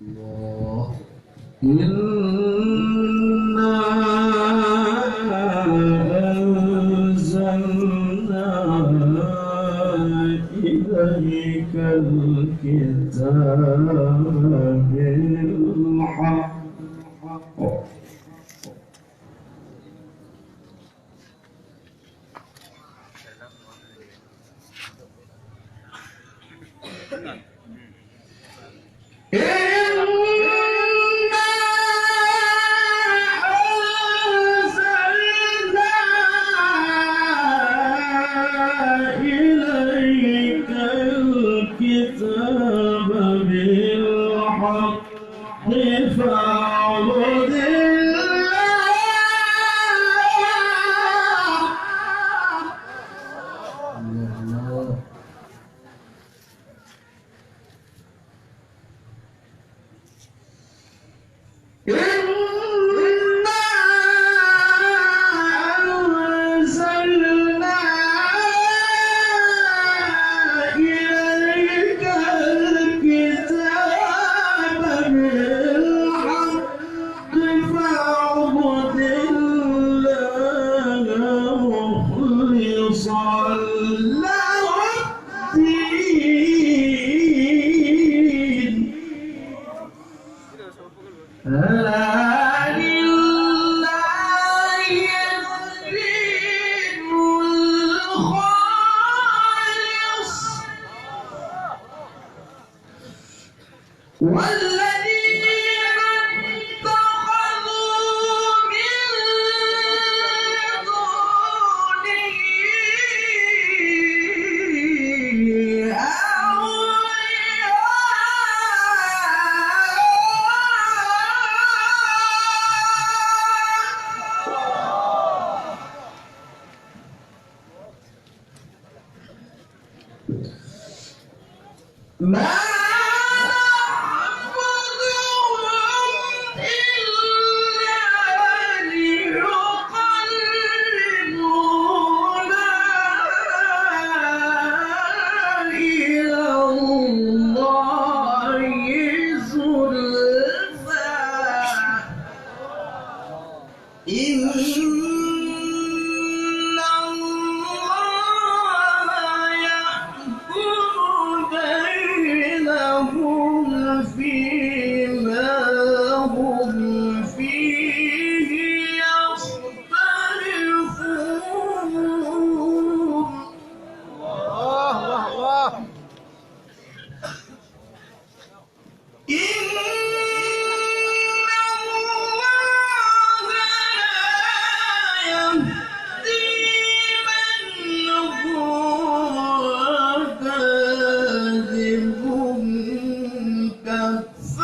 الله إنا أنزلنا إليك الكتاب بالحق إليك الكتاب بالحق فاعبد الله. إنا أنزلنا إليك الكتاب بالحق فاعبد الله مخلصا له الدين. ألا لله الدين الخالص والذين اتخذوا من دونه ما نعبدهم إلا ليقربونا إلى الله زلفى إن الله يحكم بينهم فيما هم فيه يختلفون. الله إن الله لا يهدي من هو كاذب كفار.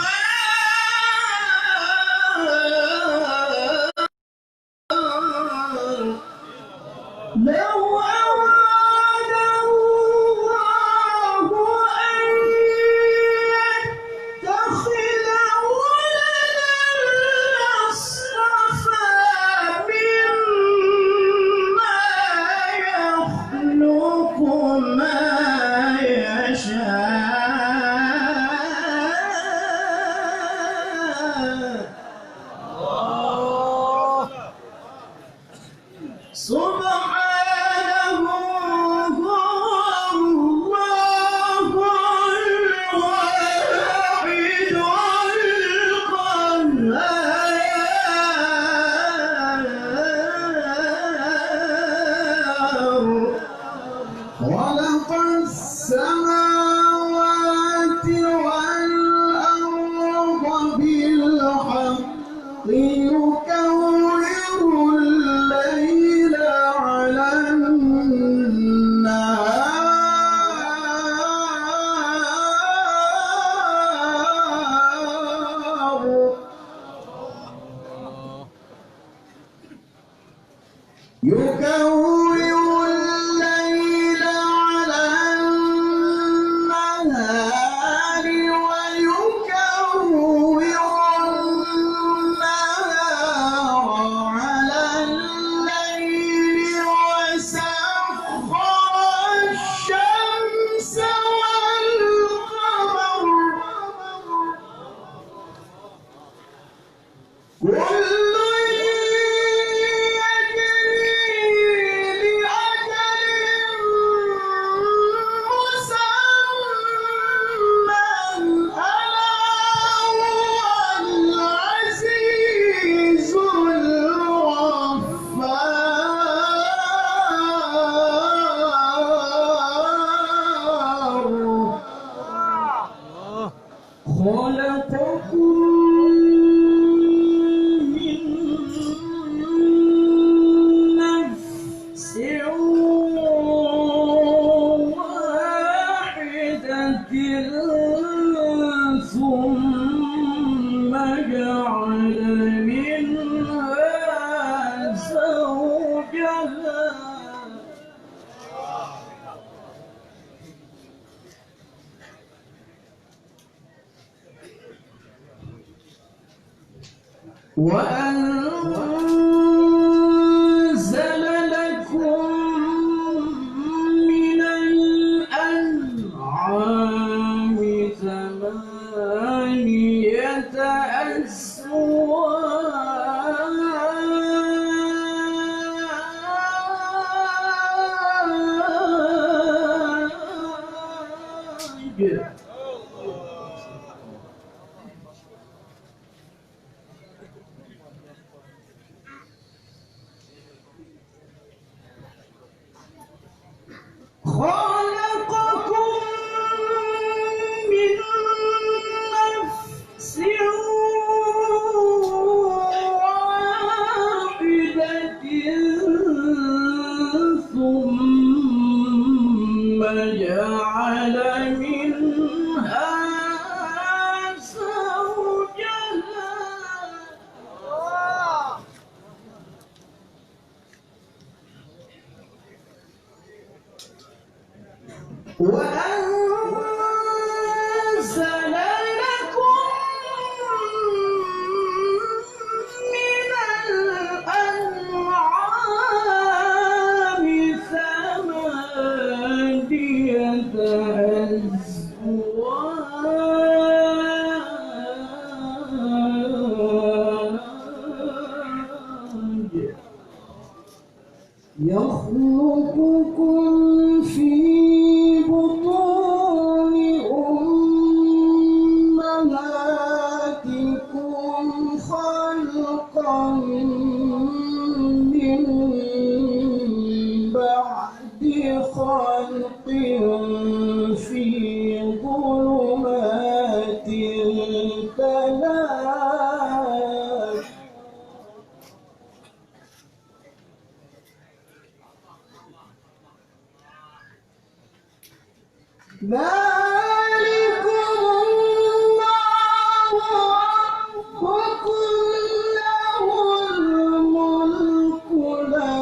وأنزل لكم من الأنعام ثمانية أزواج خلقكم من نفس واحدة ثم جعل منها زوجها وأنزل لكم من الأنعام ثمانية أزواج يخلقكم في بطون أمهاتكم خلقا من بعد خلق في ظلمات ثلاث ذلكم الله ربكم له الملك لا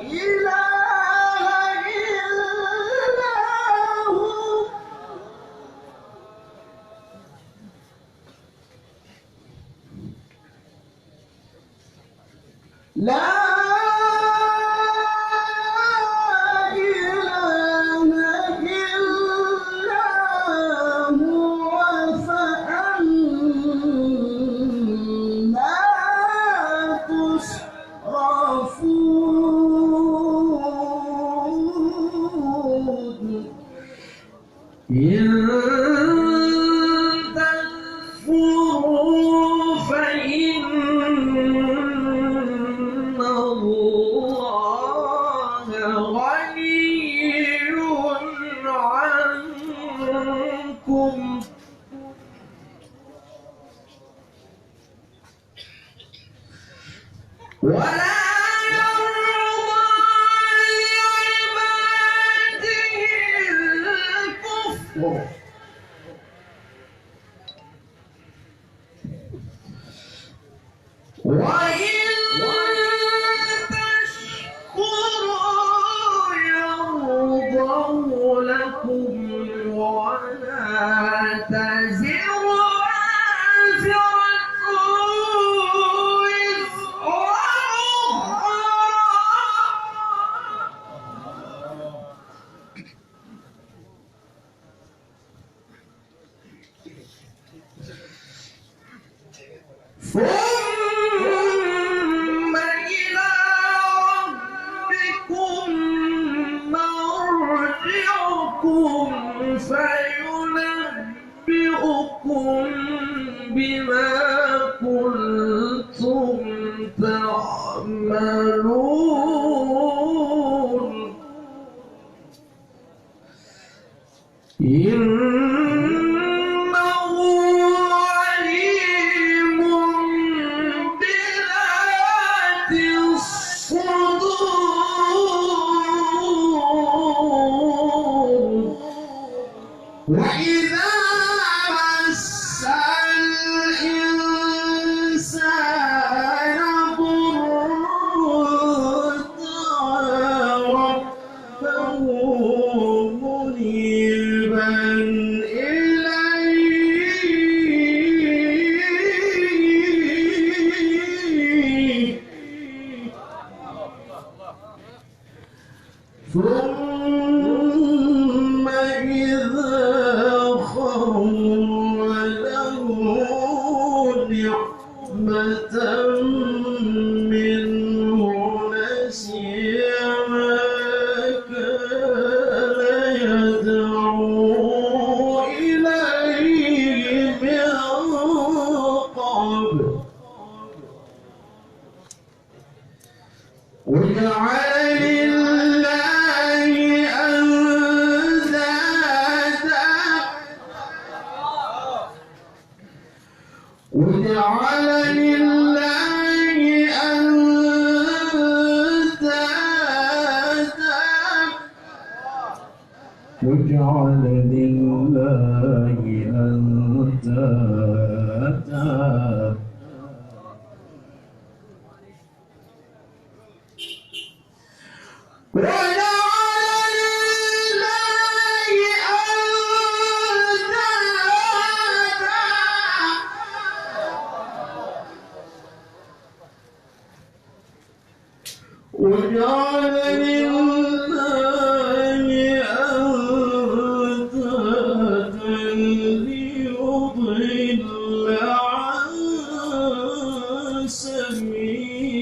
إله إلا هو لا إن تكفروا فإن الله غني عنكم ولا وإن تشكروا يرضه لكم ولا تزر وازرة وزر أخرى ثم إلى ربكم مرجعكم فينبئكم بما كنتم تعملون إذا مس الإنسان ضر دعا ربه منيبا إليه ثم إذا خر له نعمة منه نسي ما كان يدعو إليه من قبل وجعل لله أندادا وجعل لله أندادا وجعل لله أندادا وجعل لله أندادا ليضل عن سبيله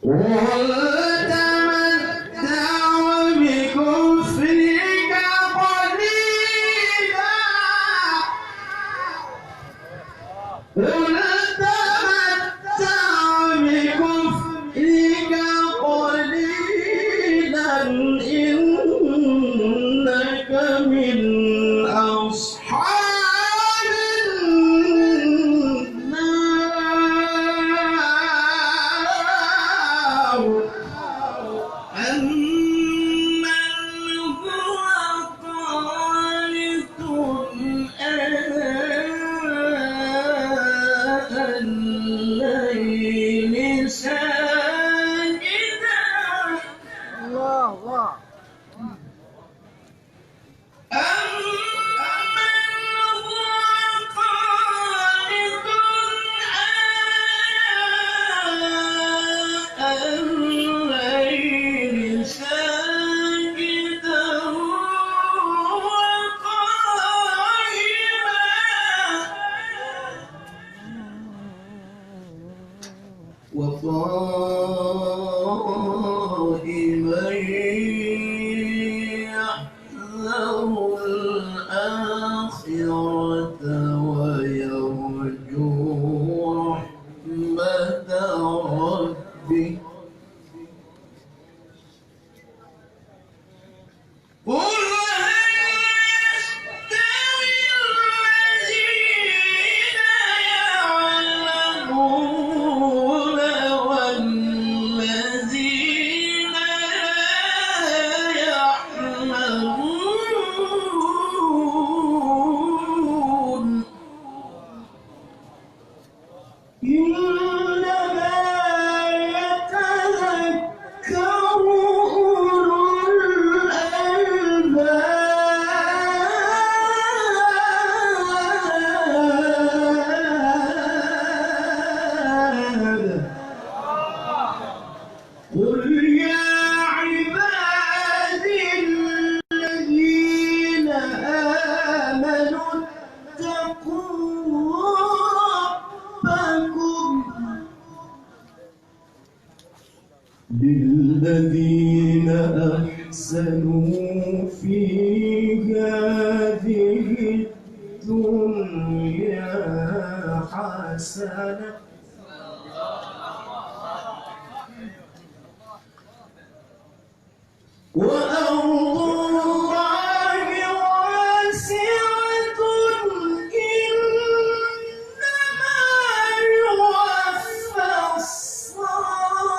قل تمتع بكفرك قليلا قل تمتع بكفرك قليلا إنك من أصحاب النار أمن هو قانت آناء الليل ساجدا الله وقائما يحذر الآخرة ويرجو رحمة ربه قل هل يستوي الذين يعلمون والذين لا يعلمون إنما يتذكر أولو الألباب قل يا عبادي الذين آمنوا اتقوا ربكم للذين أحسنوا في هذه الدنيا حسنة وأرض الله واسعة إنما يوفى الصابرون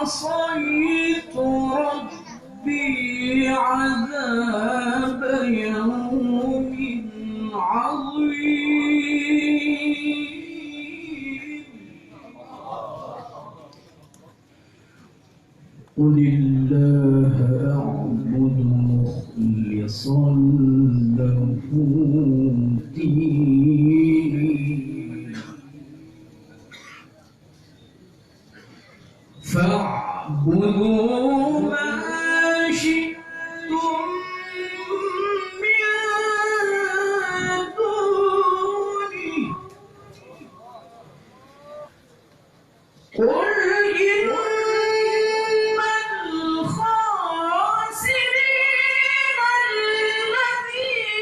عصيت ربي عذاب يوم عظيم. قل الله أعبد مخلصا له ديني فاعبدوا ما شئتم من دوني قل إن الخاسرين الذين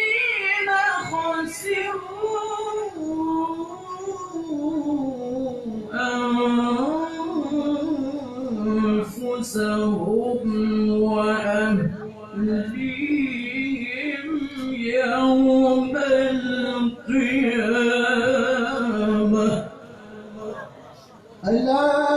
خسروا أنفسهم وأهليهم يوم القيامة. ألا